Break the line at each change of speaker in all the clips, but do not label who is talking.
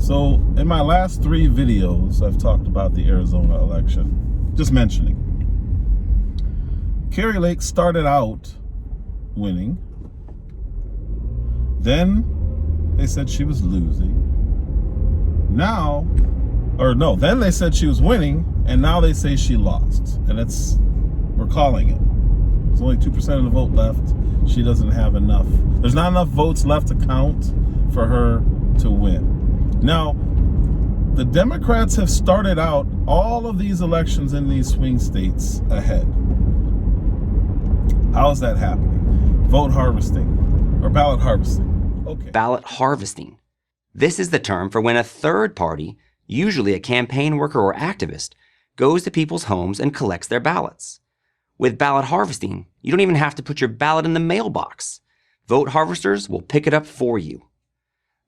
So in my last 3 videos, I've talked about the Arizona election, just mentioning. Kari Lake started out winning. Then they said she was losing. Then they said she was winning, and now they say she lost. And we're calling it. There's only 2% of the vote left. She doesn't have enough. There's not enough votes left to count for her to win. Now, the Democrats have started out all of these elections in these swing states ahead. How is that happening? Vote harvesting or ballot harvesting. Okay.
Ballot harvesting. This is the term for when a third party, usually a campaign worker or activist, goes to people's homes and collects their ballots. With ballot harvesting, you don't even have to put your ballot in the mailbox. Vote harvesters will pick it up for you.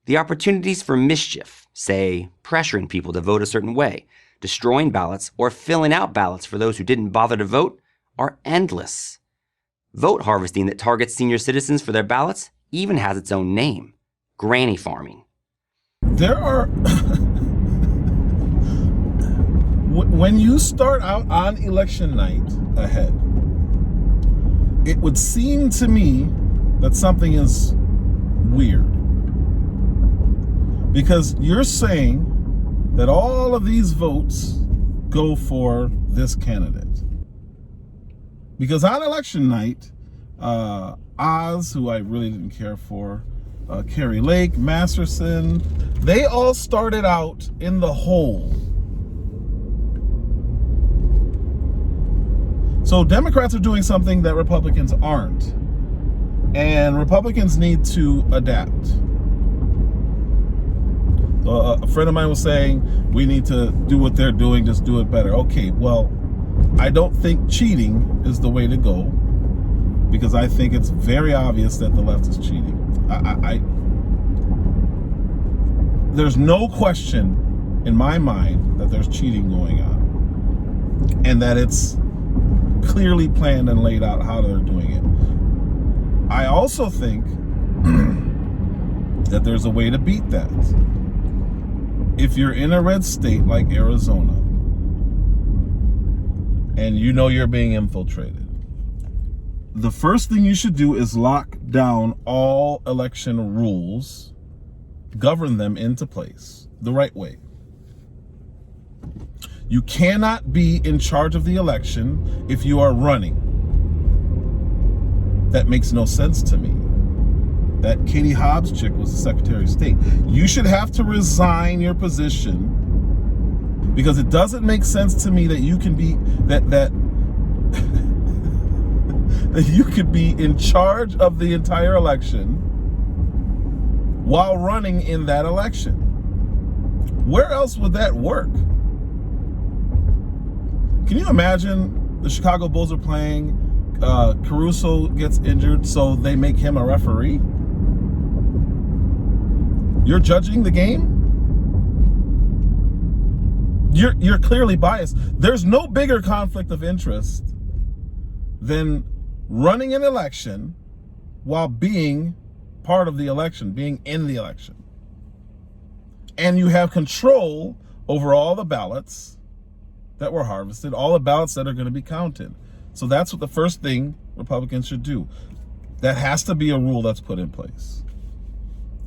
The opportunities for mischief, say pressuring people to vote a certain way, destroying ballots, or filling out ballots for those who didn't bother to vote, are endless. Vote harvesting that targets senior citizens for their ballots even has its own name: granny farming.
There are... When you start out on election night ahead, it would seem to me that something is weird. Because you're saying that all of these votes go for this candidate. Because on election night, Oz, who I really didn't care for, Kari Lake, Masterson, they all started out in the hole. So Democrats are doing something that Republicans aren't. And Republicans need to adapt. A friend of mine was saying, we need to do what they're doing, just do it better. Okay, well, I don't think cheating is the way to go, because I think it's very obvious that the left is cheating. There's no question in my mind that there's cheating going on, and that it's clearly planned and laid out how they're doing it. I also think that there's a way to beat that. If you're in a red state like Arizona, and you know you're being infiltrated, the first thing you should do is lock down all election rules, govern them into place the right way. You cannot be in charge of the election if you are running. That makes no sense to me. That Katie Hobbs chick was the Secretary of State. You should have to resign your position, because it doesn't make sense to me that you can be that you could be in charge of the entire election while running in that election. Where else would that work? Can you imagine the Chicago Bulls are playing, Caruso gets injured, so they make him a referee? You're judging the game? You're clearly biased. There's no bigger conflict of interest than running an election while being part of the election, being in the election. And you have control over all the ballots that were harvested, all the ballots that are going to be counted. So that's what the first thing Republicans should do. That has to be a rule that's put in place.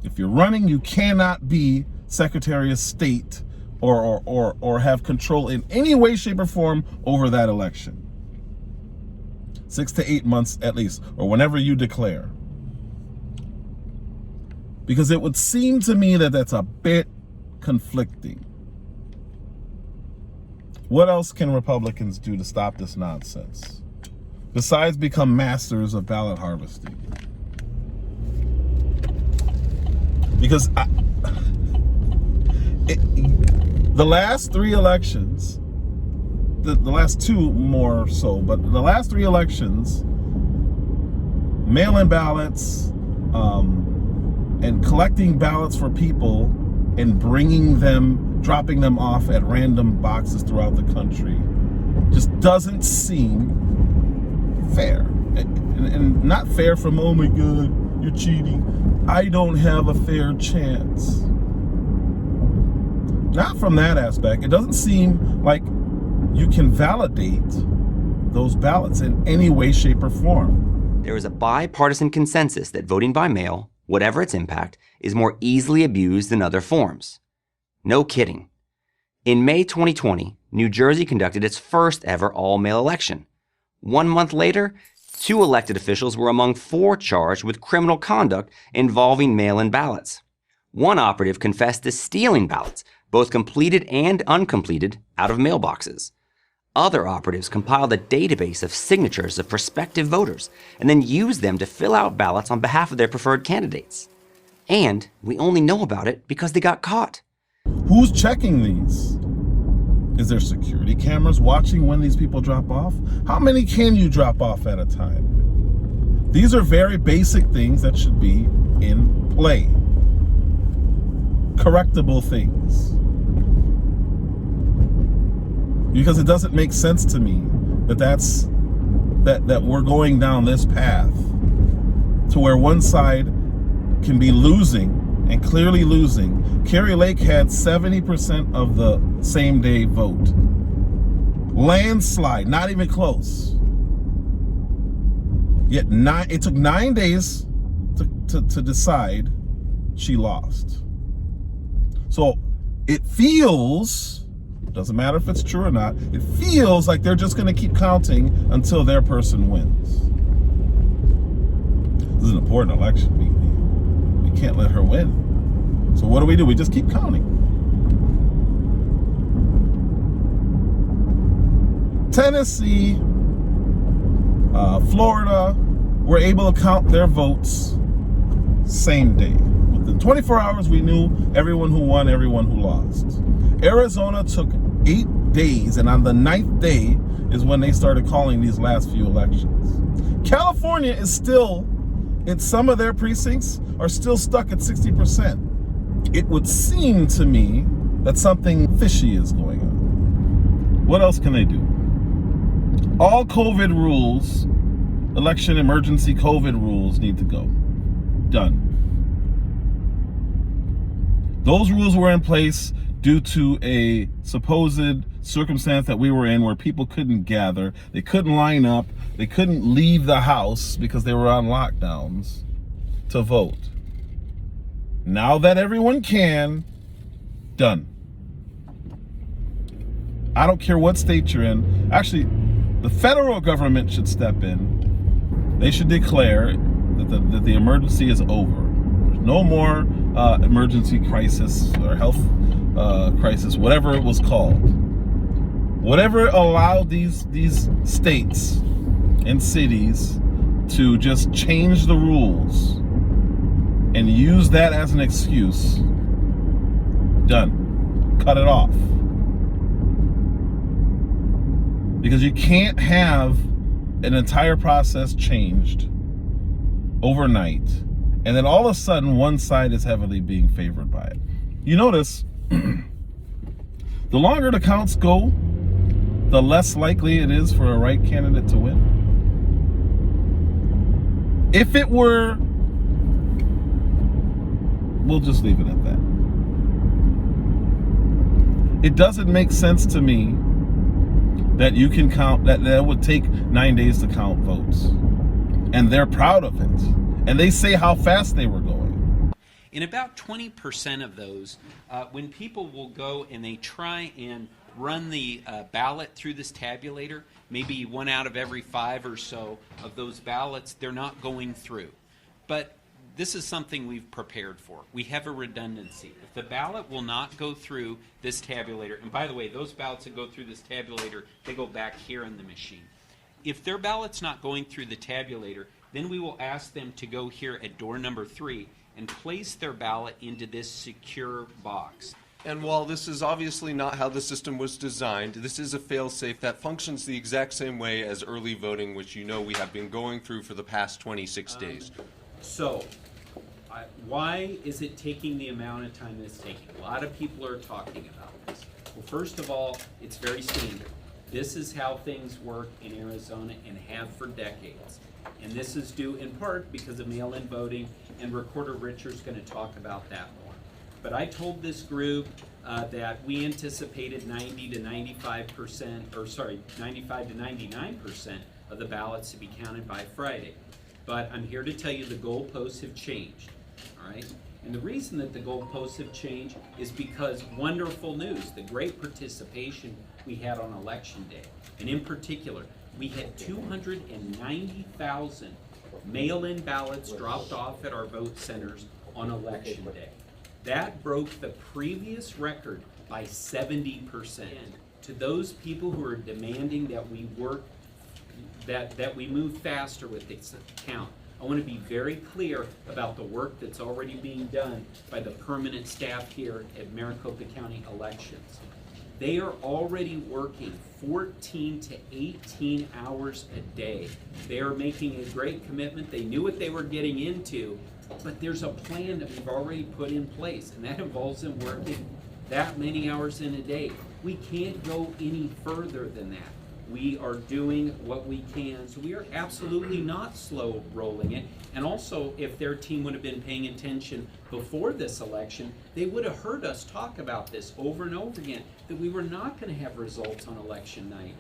If you're running, you cannot be Secretary of State or have control in any way, shape, or form over that election. 6 to 8 months at least, or whenever you declare. Because it would seem to me that that's a bit conflicting. What else can Republicans do to stop this nonsense, besides become masters of ballot harvesting? Because the last 3 elections, the last 2 more so, but the last 3 elections, mail-in ballots, and collecting ballots for people and dropping them off at random boxes throughout the country, just doesn't seem fair. And not fair from, oh my God, you're cheating. I don't have a fair chance. Not from that aspect. It doesn't seem like you can validate those ballots in any way, shape, or form.
There is a bipartisan consensus that voting by mail, whatever its impact, is more easily abused than other forms. No kidding. In May 2020, New Jersey conducted its first ever all-mail election. 1 month later, 2 elected officials were among 4 charged with criminal conduct involving mail-in ballots. One operative confessed to stealing ballots, both completed and uncompleted, out of mailboxes. Other operatives compiled a database of signatures of prospective voters and then used them to fill out ballots on behalf of their preferred candidates. And we only know about it because they got caught.
Who's checking these? Is there security cameras watching when these people drop off? How many can you drop off at a time? These are very basic things that should be in play. Correctable things. Because it doesn't make sense to me that we're going down this path to where one side can be losing and clearly losing. Kerry Lake had 70% of the same day vote. Landslide, not even close. Yet it took 9 days to decide she lost. So it feels, doesn't matter if it's true or not, it feels like they're just going to keep counting until their person wins. This is an important election. We can't let her win. So what do? We just keep counting. Tennessee, Florida were able to count their votes same day. Within 24 hours, we knew everyone who won, everyone who lost. Arizona took 8 days, and on the 9th day is when they started calling these last few elections. California is still, in some of their precincts, are still stuck at 60%. It would seem to me that something fishy is going on. What else can they do? All COVID rules, election emergency COVID rules need to go. Done. Those rules were in place due to a supposed circumstance that we were in where people couldn't gather, they couldn't line up, they couldn't leave the house because they were on lockdowns to vote. Now that everyone can, done. I don't care what state you're in. Actually, the federal government should step in. They should declare that the emergency is over. There's no more emergency crisis or health crisis, whatever it was called. Whatever allowed these states and cities to just change the rules and use that as an excuse, done. Cut it off. Because you can't have an entire process changed overnight, and then all of a sudden one side is heavily being favored by it. You notice, the longer the counts go, the less likely it is for a right candidate to win. If it were, we'll just leave it at that. It doesn't make sense to me that you can count, that would take 9 days to count votes. And they're proud of it. And they say how fast they were going.
In about 20% of those, when people will go and they try and run the ballot through this tabulator, maybe 1 out of every 5 or so of those ballots, they're not going through. But this is something we've prepared for. We have a redundancy. If the ballot will not go through this tabulator, and by the way, those ballots that go through this tabulator, they go back here in the machine. If their ballot's not going through the tabulator, then we will ask them to go here at door number 3 and place their ballot into this secure box.
And while this is obviously not how the system was designed, this is a fail-safe that functions the exact same way as early voting, which you know we have been going through for the past 26 days.
So, why is it taking the amount of time it's taking? A lot of people are talking about this. Well, first of all, it's very standard. This is how things work in Arizona and have for decades. And this is due in part because of mail-in voting, and Recorder Richard's going to talk about that more. But I told this group that we anticipated 95 to 99% of the ballots to be counted by Friday. But I'm here to tell you the goalposts have changed, all right? And the reason that the goalposts have changed is because wonderful news, the great participation we had on Election Day. And in particular, we had 290,000 mail-in ballots dropped off at our vote centers on Election Day. That broke the previous record by 70%. To those people who are demanding that we work, that we move faster with this count, I want to be very clear about the work that's already being done by the permanent staff here at Maricopa County Elections. They are already working 14 to 18 hours a day. They are making a great commitment. They knew what they were getting into, but there's a plan that we've already put in place, and that involves them working that many hours in a day. We can't go any further than that. We are doing what we can, so we are absolutely not slow rolling it. And also, if their team would have been paying attention before this election, they would have heard us talk about this over and over again, that we were not going to have results on election night,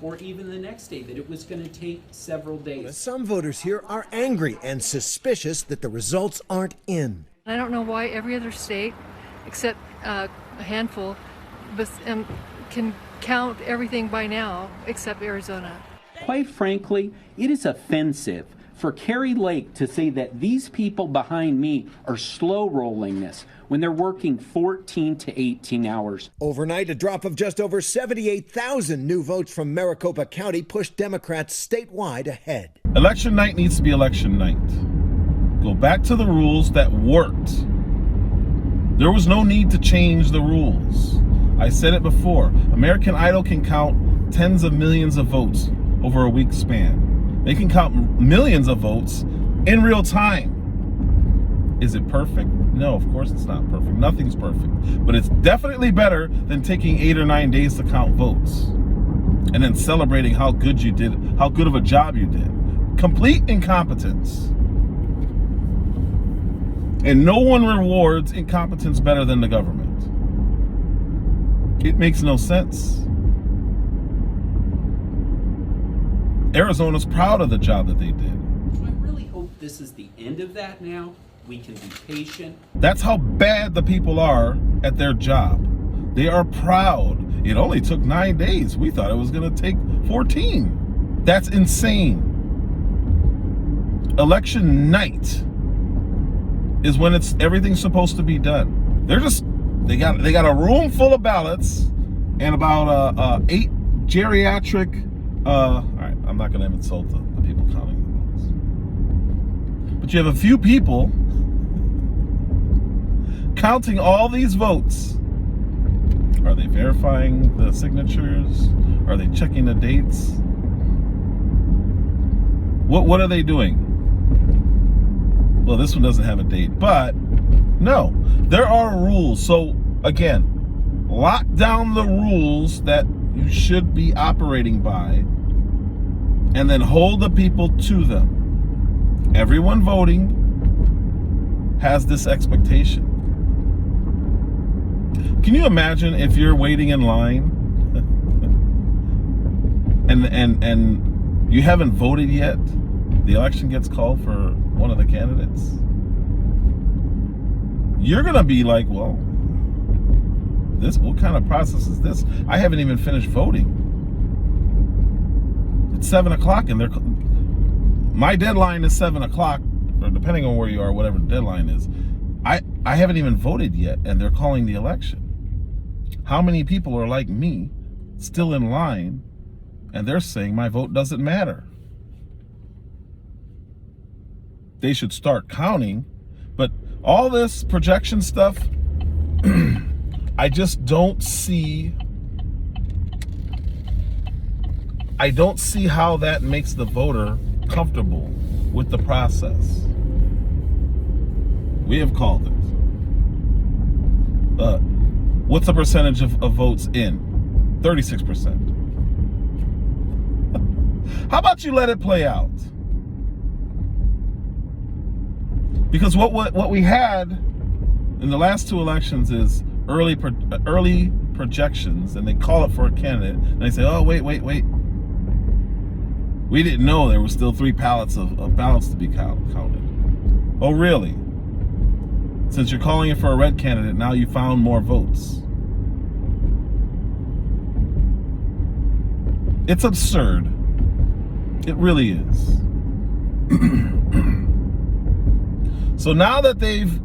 or even the next day, that it was going to take several days.
Some voters here are angry and suspicious that the results aren't in.
I don't know why every other state, except a handful, can count everything by now, except Arizona.
Quite frankly, it is offensive for Kari Lake to say that these people behind me are slow rolling this when they're working 14 to 18 hours.
Overnight, a drop of just over 78,000 new votes from Maricopa County pushed Democrats statewide ahead.
Election night needs to be election night. Go back to the rules that worked. There was no need to change the rules. I said it before, American Idol can count tens of millions of votes over a week span. They can count millions of votes in real time. Is it perfect? No, of course it's not perfect. Nothing's perfect. But it's definitely better than taking 8 or 9 days to count votes and then celebrating how good you did, how good of a job you did. Complete incompetence. And no one rewards incompetence better than the government. It makes no sense. Arizona's proud of the job that they did.
I really hope this is the end of that now. We can be patient.
That's how bad the people are at their job. They are proud. It only took 9 days. We thought it was going to take 14. That's insane. Election night is when everything's supposed to be done. They got a room full of ballots and about 8 geriatric. All right, I'm not going to insult the people counting the votes, but you have a few people counting all these votes. Are they verifying the signatures? Are they checking the dates? What are they doing? Well, this one doesn't have a date, but no, there are rules. So again, lock down the rules that you should be operating by and then hold the people to them. Everyone voting has this expectation. Can you imagine if you're waiting in line and you haven't voted yet? The election gets called for one of the candidates. You're gonna be like, well, what kind of process is this? I haven't even finished voting. It's 7 o'clock and my deadline is 7 o'clock, or depending on where you are, whatever the deadline is. I haven't even voted yet and they're calling the election. How many people are like me, still in line, and they're saying my vote doesn't matter? They should start counting, but all this projection stuff, I just don't see. I don't see how that makes the voter comfortable with the process. We have called it. What's the percentage of votes in? 36%. How about you let it play out? Because what we had in the last 2 elections is early projections, and they call it for a candidate, and they say, oh, wait. We didn't know there were still 3 pallets of ballots to be counted. Oh, really? Since you're calling it for a red candidate, now you found more votes. It's absurd. It really is. So now that they've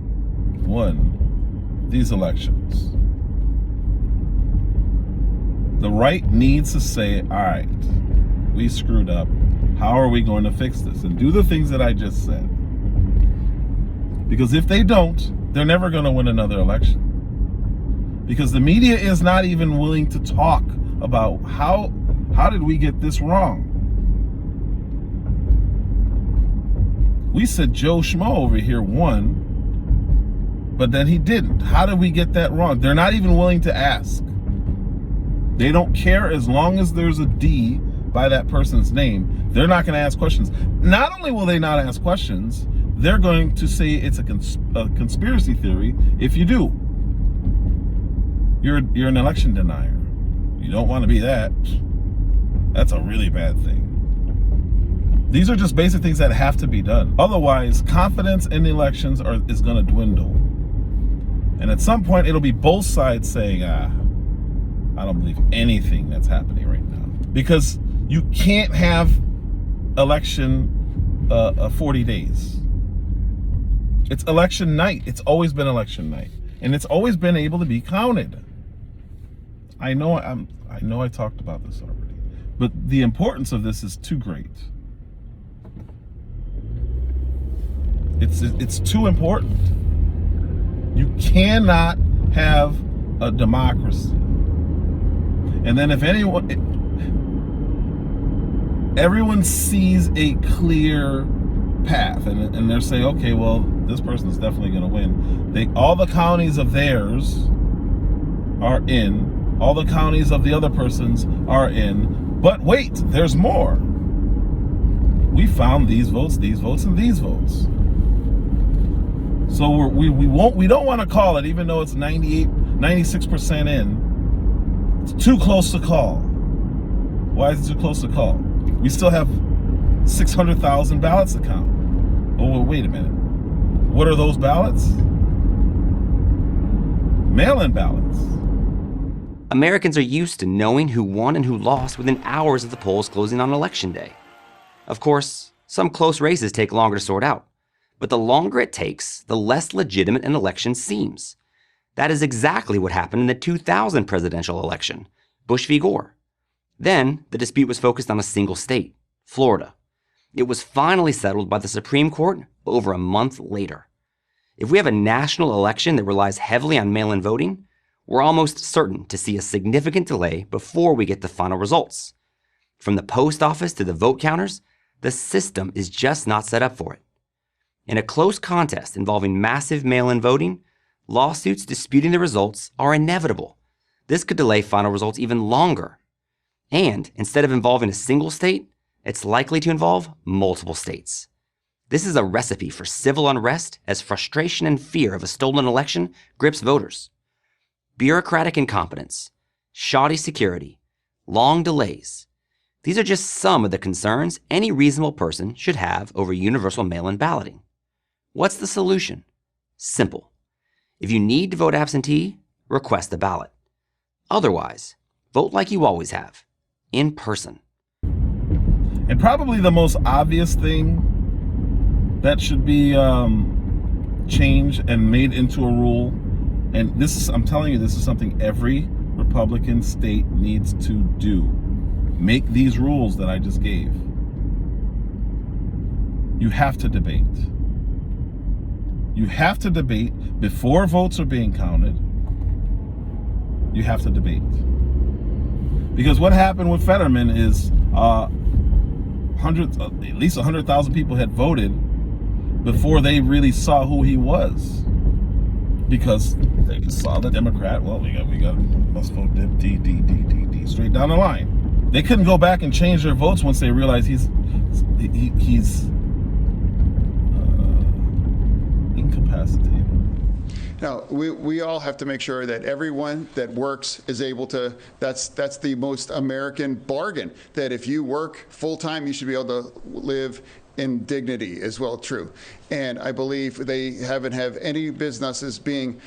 won these elections, the right needs to say, all right, we screwed up. How are we going to fix this? And do the things that I just said. Because if they don't, they're never going to win another election. Because the media is not even willing to talk about how did we get this wrong? We said Joe Schmo over here won, but then he didn't. How did we get that wrong? They're not even willing to ask. They don't care as long as there's a D by that person's name. They're not going to ask questions. Not only will they not ask questions, they're going to say it's a conspiracy theory if you do. You're an election denier. You don't want to be that. That's a really bad thing. These are just basic things that have to be done. Otherwise, confidence in the elections is going to dwindle. And at some point, it'll be both sides saying, I don't believe anything that's happening right now. Because you can't have election 40 days. It's election night. It's always been election night. And it's always been able to be counted. I know I talked about this already. But the importance of this is too great. It's too important. You cannot have a democracy. And then if everyone sees a clear path and they're saying, okay, well, this person is definitely going to win. All the counties of theirs are in. All the counties of the other persons are in. But wait, there's more. We found these votes, and these votes. So we don't want to call it, even though it's 96% in. It's too close to call. Why is it too close to call? We still have 600,000 ballots to count. Oh, well, wait a minute. What are those ballots? Mail-in ballots.
Americans are used to knowing who won and who lost within hours of the polls closing on Election Day. Of course, some close races take longer to sort out, but the longer it takes, the less legitimate an election seems. That is exactly what happened in the 2000 presidential election, Bush v. Gore. Then, the dispute was focused on a single state, Florida. It was finally settled by the Supreme Court over a month later. If we have a national election that relies heavily on mail-in voting, we're almost certain to see a significant delay before we get the final results. From the post office to the vote counters, the system is just not set up for it. In a close contest involving massive mail-in voting, lawsuits disputing the results are inevitable. This could delay final results even longer. And instead of involving a single state, it's likely to involve multiple states. This is a recipe for civil unrest as frustration and fear of a stolen election grips voters. Bureaucratic incompetence, shoddy security, long delays. These are just some of the concerns any reasonable person should have over universal mail-in balloting. What's the solution? Simple. If you need to vote absentee, request a ballot. Otherwise, vote like you always have, in person.
And probably the most obvious thing that should be changed and made into a rule, and this is, I'm telling you, this is something every Republican state needs to do. Make these rules that I just gave. You have to debate. You have to debate before votes are being counted. You have to debate. Because what happened with Fetterman is at least 100,000 people had voted before they really saw who he was. Because they just saw the Democrat, well, we got must vote D, straight down the line. They couldn't go back and change their votes once they realized he's incapacitated.
Now, we all have to make sure that everyone that works is able to, that's the most American bargain, that if you work full-time, you should be able to live in dignity as well, true. And I believe they haven't have any businesses being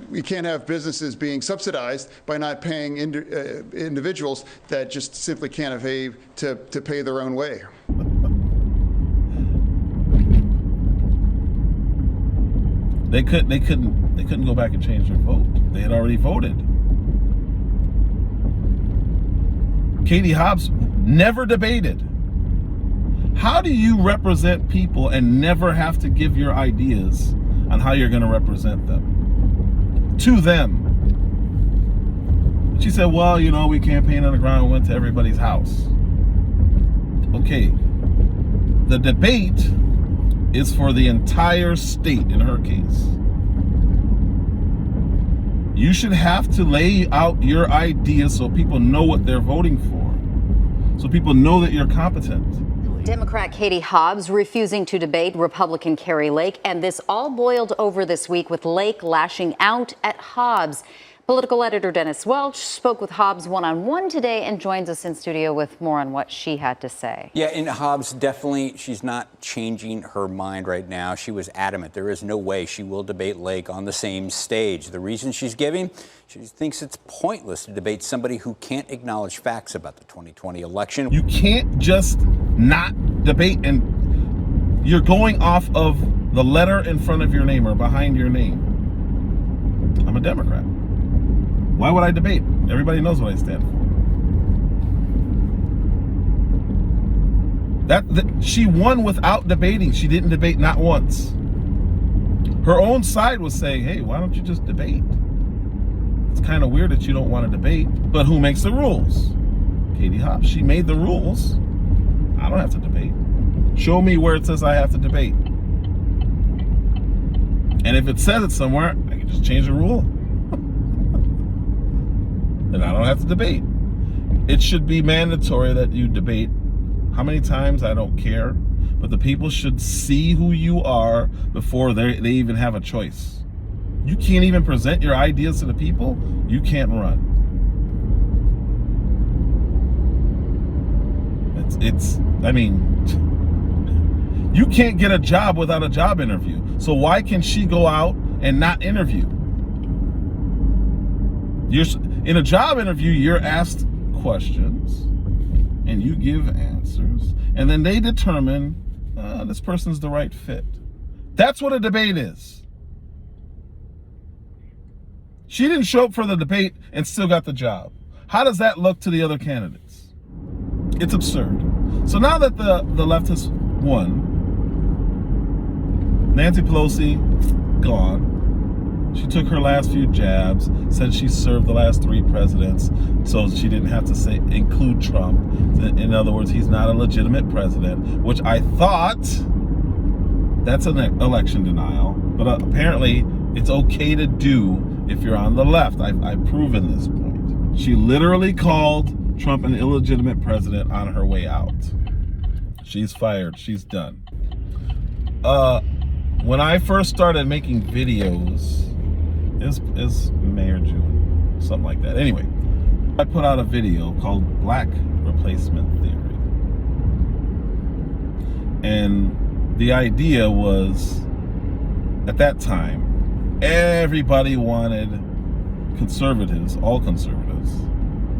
we can't have businesses being subsidized by not paying individuals that just simply can't evade to pay their own way.
They couldn't go back and change their vote. They had already voted. Katie Hobbs never debated. How do you represent people and never have to give your ideas on how you're going to represent them? To them. She said, well, you know, we campaigned on the ground and went to everybody's house. Okay. The debate is for the entire state in her case. You should have to lay out your ideas so people know what they're voting for, so people know that you're competent.
Democrat Katie Hobbs refusing to debate Republican Kari Lake, and this all boiled over this week with Lake lashing out at Hobbs. Political editor Dennis Welch spoke with Hobbs one-on-one today and joins us in studio with more on what she had to say.
Yeah, and Hobbs definitely, she's not changing her mind right now. She was adamant. There is no way she will debate Lake on the same stage. The reason she's giving, she thinks it's pointless to debate somebody who can't acknowledge facts about the 2020 election.
You can't just not debate, and you're going off of the letter in front of your name or behind your name. I'm a Democrat. Why would I debate? Everybody knows what I stand for. She won without debating. She didn't debate not once. Her own side was saying, hey, why don't you just debate? It's kind of weird that you don't want to debate, but who makes the rules? Katie Hobbs. She made the rules. I don't have to debate. Show me where it says I have to debate. And if it says it somewhere, I can just change the rule. And I don't have to debate. It should be mandatory that you debate. How many times, I don't care. But the people should see who you are before they even have a choice. You can't even present your ideas to the people, you can't run. I mean, you can't get a job without a job interview. So why can she go out and not interview? In a job interview, you're asked questions and you give answers, and then they determine this person's the right fit. That's what a debate is. She didn't show up for the debate and still got the job. How does that look to the other candidates? It's absurd. So now that the left has won, Nancy Pelosi, gone. She took her last few jabs, said she served the last 3 presidents, so she didn't have to include Trump. In other words, he's not a legitimate president, which I thought that's an election denial. But apparently, it's okay to do if you're on the left. I've proven this point. She literally called Trump an illegitimate president on her way out. She's fired. She's done. When I first started making videos, is May or June, something like that. Anyway, I put out a video called Black Replacement Theory. And the idea was, at that time, everybody wanted conservatives, all conservatives,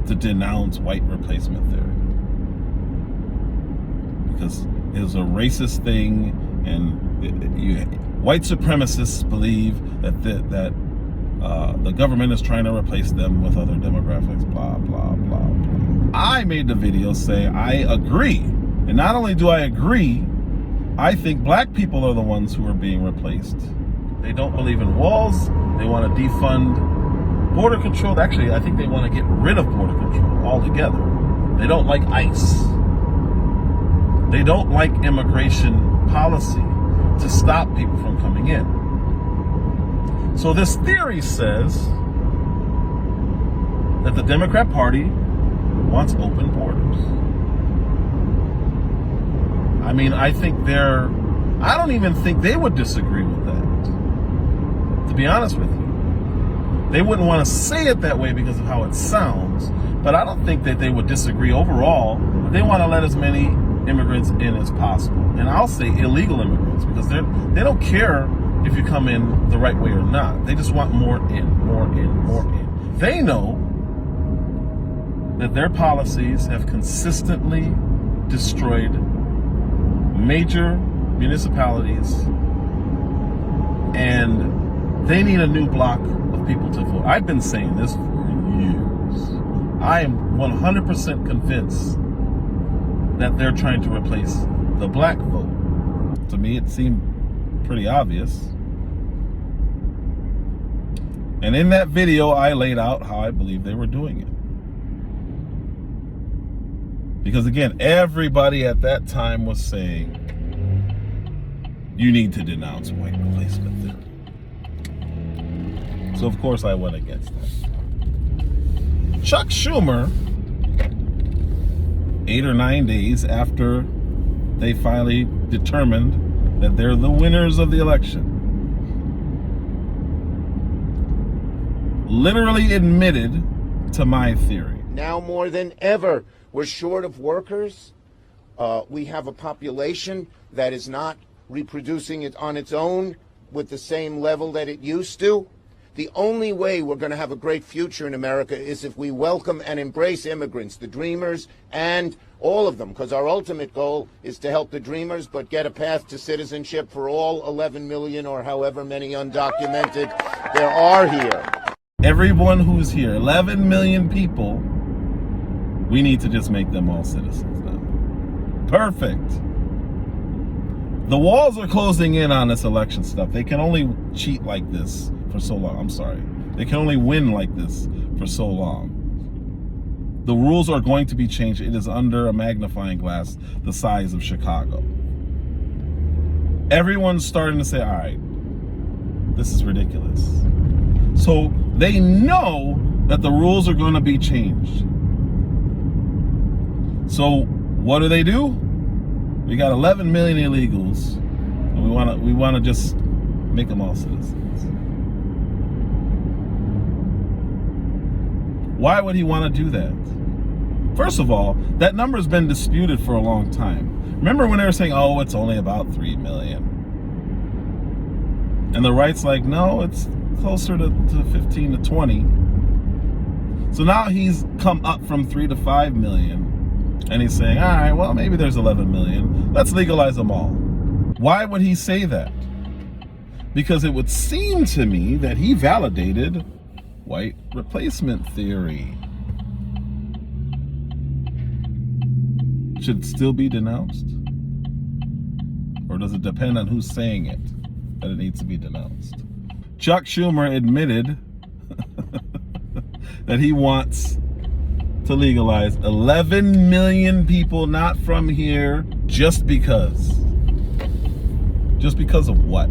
to denounce white replacement theory. Because it was a racist thing, and white supremacists believe that the government is trying to replace them with other demographics, blah, blah, blah, blah. I made the video saying I agree. And not only do I agree, I think black people are the ones who are being replaced. They don't believe in walls. They want to defund border control. Actually, I think they want to get rid of border control altogether. They don't like ICE. They don't like immigration policy to stop people from coming in. So this theory says that the Democrat Party wants open borders. I mean, I don't even think they would disagree with that. to be honest with you. They wouldn't want to say it that way because of how it sounds, but I don't think that they would disagree overall. They want to let as many immigrants in as possible. And I'll say illegal immigrants, because they don't care if you come in the right way or not. They just want more in, more in, more in. They know that their policies have consistently destroyed major municipalities, and they need a new block of people to vote. I've been saying this for years. I am 100% convinced that they're trying to replace the black vote. To me, it seemed pretty obvious. And in that video, I laid out how I believe they were doing it. Because again, everybody at that time was saying, you need to denounce white replacement theory. So of course I went against that. Chuck Schumer, 8 or 9 days after they finally determined that they're the winners of the election, literally admitted to my theory.
Now more than ever, we're short of workers. We have a population that is not reproducing it on its own with the same level that it used to. The only way we're going to have a great future in America is if we welcome and embrace immigrants, the dreamers, and all of them, because our ultimate goal is to help the dreamers, but get a path to citizenship for all 11 million or however many undocumented there are here.
Everyone who's here, 11 million people, we need to just make them all citizens now. Perfect. The walls are closing in on this election stuff. They can only cheat like this for so long. I'm sorry. They can only win like this for so long. The rules are going to be changed. It is under a magnifying glass the size of Chicago. Everyone's starting to say, all right, this is ridiculous. So they know that the rules are going to be changed. So what do? We got 11 million illegals, and we want to just make them all citizens. Why would he want to do that? First of all, that number's been disputed for a long time. Remember when they were saying, oh, it's only about 3 million? And the right's like, no, it's closer to 15 to 20. So now he's come up from 3 to 5 million. And he's saying, all right, well, maybe there's 11 million. Let's legalize them all. Why would he say that? Because it would seem to me that he validated white replacement theory. Should it still be denounced? Or does it depend on who's saying it, that it needs to be denounced? Chuck Schumer admitted that he wants to legalize 11 million people not from here just because. Just because of what?